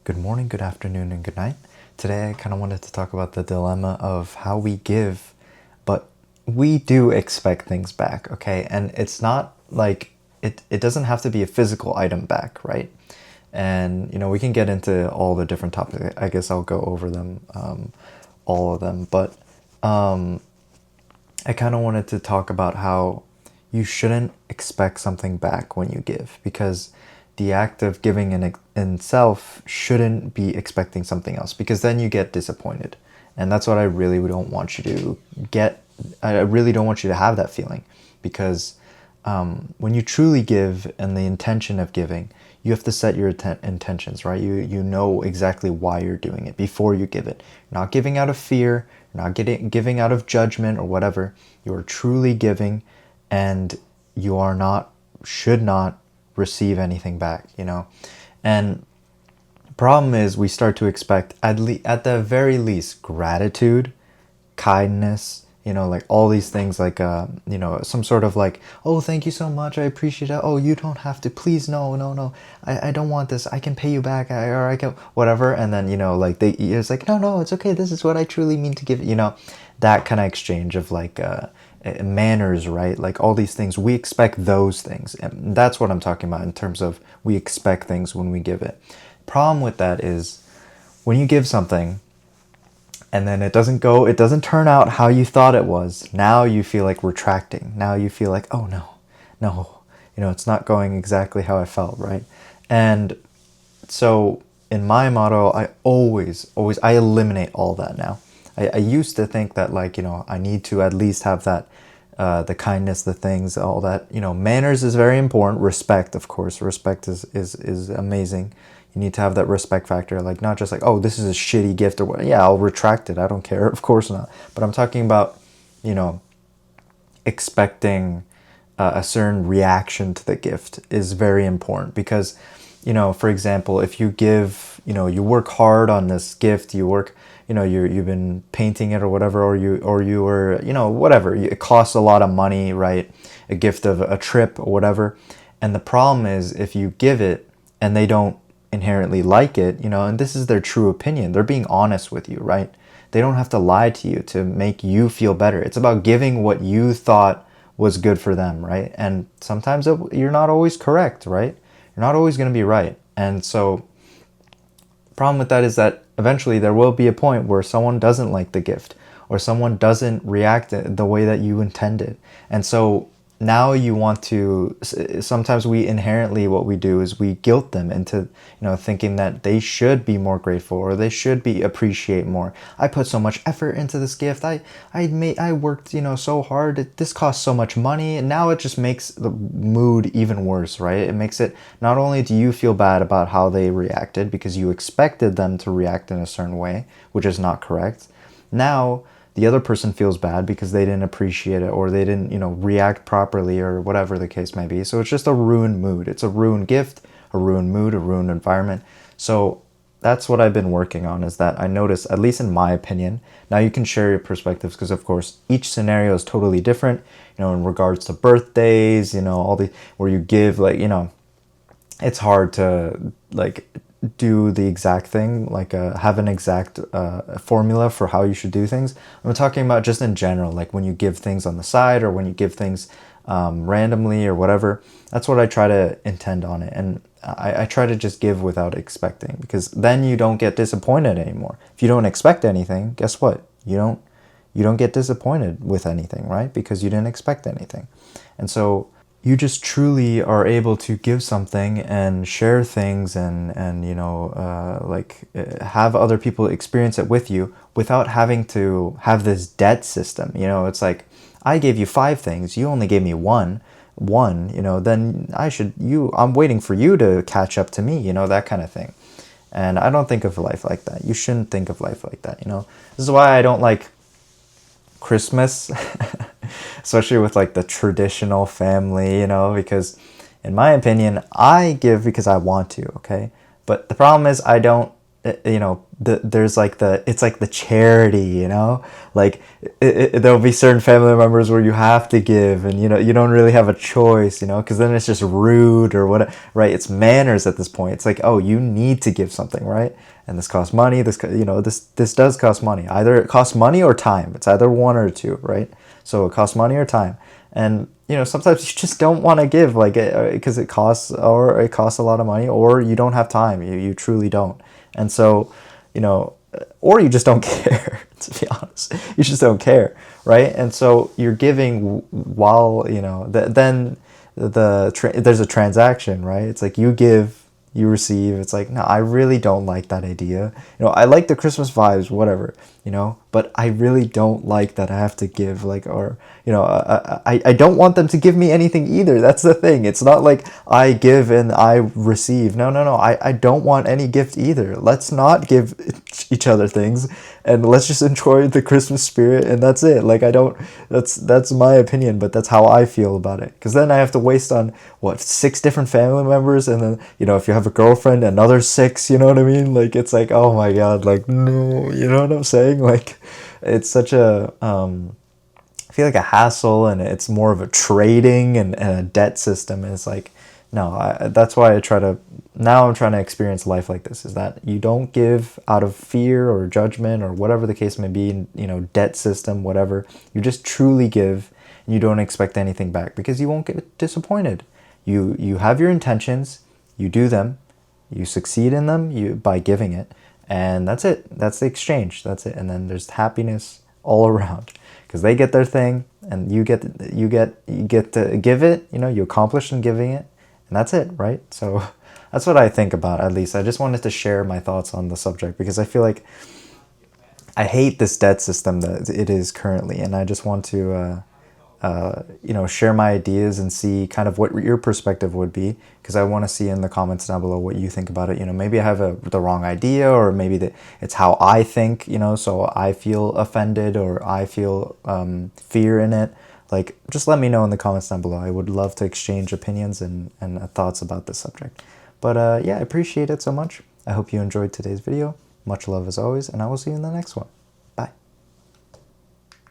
Good morning, good afternoon, and good night. Today I kind of wanted to talk about the dilemma of how we give, but we do expect things back, okay? And it's not like it doesn't have to be a physical item back, right? And we can get into all the different topics. I guess I'll go over them, all of them, but I kind of wanted to talk about how you shouldn't expect something back when you give, because the act of giving in itself shouldn't be expecting something else, because then you get disappointed. And that's what I really don't want you to get. I really don't want you to have that feeling, because when you truly give and the intention of giving, you have to set your intentions, right? You know exactly why you're doing it before you give it. You're not giving out of fear, you're not giving out of judgment or whatever. You are truly giving, and you are not, should not receive anything back. And problem is we start to expect at the very least gratitude, kindness, like all these things, like some sort of like, oh, thank you so much, I appreciate it, oh, you don't have to, please, no, no, no, I don't want this, I can pay you back, or I can whatever. And then like it's like, no, no, it's okay, this is what I truly mean to give, that kind of exchange of like manners, right? Like all these things, we expect those things, and that's what I'm talking about in terms of we expect things when we give it. Problem with that is when you give something and then it doesn't turn out how you thought it was. Now you feel like retracting. Now you feel like, oh no, no, it's not going exactly how I felt, right? And so in my motto, I always, I eliminate all that now. I used to think that like, I need to at least have that, the kindness, the things, all that, manners is very important. Respect, of course, respect is amazing. You need to have that respect factor, like not just like, oh, this is a shitty gift or what. Yeah, I'll retract it. I don't care. Of course not. But I'm talking about, expecting a certain reaction to the gift is very important, because, for example, if you give, you work hard on this gift, you work, you've been painting it or whatever, or you were, whatever, it costs a lot of money, right? A gift of a trip or whatever. And the problem is if you give it and they don't inherently like it, and this is their true opinion, they're being honest with you, right? They don't have to lie to you to make you feel better. It's about giving what you thought was good for them, right? And sometimes you're not always correct, right? You're not always going to be right. And so the problem with that is that eventually there will be a point where someone doesn't like the gift, or someone doesn't react the way that you intended. And so now you want to, sometimes we inherently, what we do is we guilt them into, thinking that they should be more grateful, or they should be appreciate more. I put so much effort into this gift. I worked, so hard. This cost so much money. And now it just makes the mood even worse, right? It makes it, not only do you feel bad about how they reacted because you expected them to react in a certain way, which is not correct. Now the other person feels bad because they didn't appreciate it, or they didn't, react properly, or whatever the case may be. So it's just a ruined mood. It's a ruined gift, a ruined mood, a ruined environment. So that's what I've been working on, is that I notice, at least in my opinion, now you can share your perspectives, because of course each scenario is totally different, in regards to birthdays, all the, where you give, like, it's hard to like do the exact thing, like have an exact formula for how you should do things. I'm talking about just in general, like when you give things on the side, or when you give things randomly or whatever. That's what I try to intend on it. And I try to just give without expecting, because then you don't get disappointed anymore. If you don't expect anything, guess what? You don't get disappointed with anything, right? Because you didn't expect anything. And so you just truly are able to give something and share things, and have other people experience it with you without having to have this debt system. It's like, I gave you 5 things, you only gave me one, then I'm waiting for you to catch up to me, that kind of thing. And I don't think of life like that. You shouldn't think of life like that. This is why I don't like Christmas, especially with like the traditional family, because in my opinion, I give because I want to, okay? But the problem is I don't, there's like it's like the charity, you know, like there'll be certain family members where you have to give, and you know you don't really have a choice, you know, because then it's just rude or what, right? It's manners at this point. It's like, oh, you need to give something, right? And this costs money. You know, this does cost money. Either it costs money or time. It's either one or two, right? So it costs money or time. And you know, sometimes you just don't want to give, like, because it costs, or it costs a lot of money, or you don't have time. You truly don't. And so, you know, or you just don't care. To be honest, you just don't care, right? And so you're giving while, you know, then there's a transaction, right? It's like you give, you receive. It's like, no, I really don't like that idea. You know, I like the Christmas vibes, whatever, you know, but I really don't like that I have to give, like, or, you know, I don't want them to give me anything either. That's the thing. It's not like I give and I receive. No, no, no. I don't want any gift either. Let's not give each other things, and let's just enjoy the Christmas spirit, and that's it. Like, I don't, that's my opinion, but that's how I feel about it. Because then I have to waste on, what, 6 different family members, and then, you know, if you have a girlfriend, another 6, you know what I mean? Like, it's like, oh my god, like, no, you know what I'm saying? Like, it's such a, I feel like a hassle, and it's more of a trading and a debt system. And it's like, no, that's why I try to, now I'm trying to experience life like this, is that you don't give out of fear or judgment or whatever the case may be, you know, debt system, whatever. You just truly give, and you don't expect anything back, because you won't get disappointed. You have your intentions, you do them, you succeed in them, by giving it, and that's it. That's the exchange. That's it. And then there's happiness all around, because they get their thing, and you get to give it. You know, you accomplish in giving it, and that's it, right? So that's what I think about. At least I just wanted to share my thoughts on the subject, because I feel like I hate this debt system that it is currently, and I just want to you know, share my ideas and see kind of what your perspective would be, because I want to see in the comments down below what you think about it. You know, maybe I have the wrong idea, or maybe that it's how I think, you know, so I feel offended, or I feel fear in it. Like, just let me know in the comments down below. I would love to exchange opinions and thoughts about this subject. But yeah, I appreciate it so much. I hope you enjoyed today's video. Much love as always, and I will see you in the next one.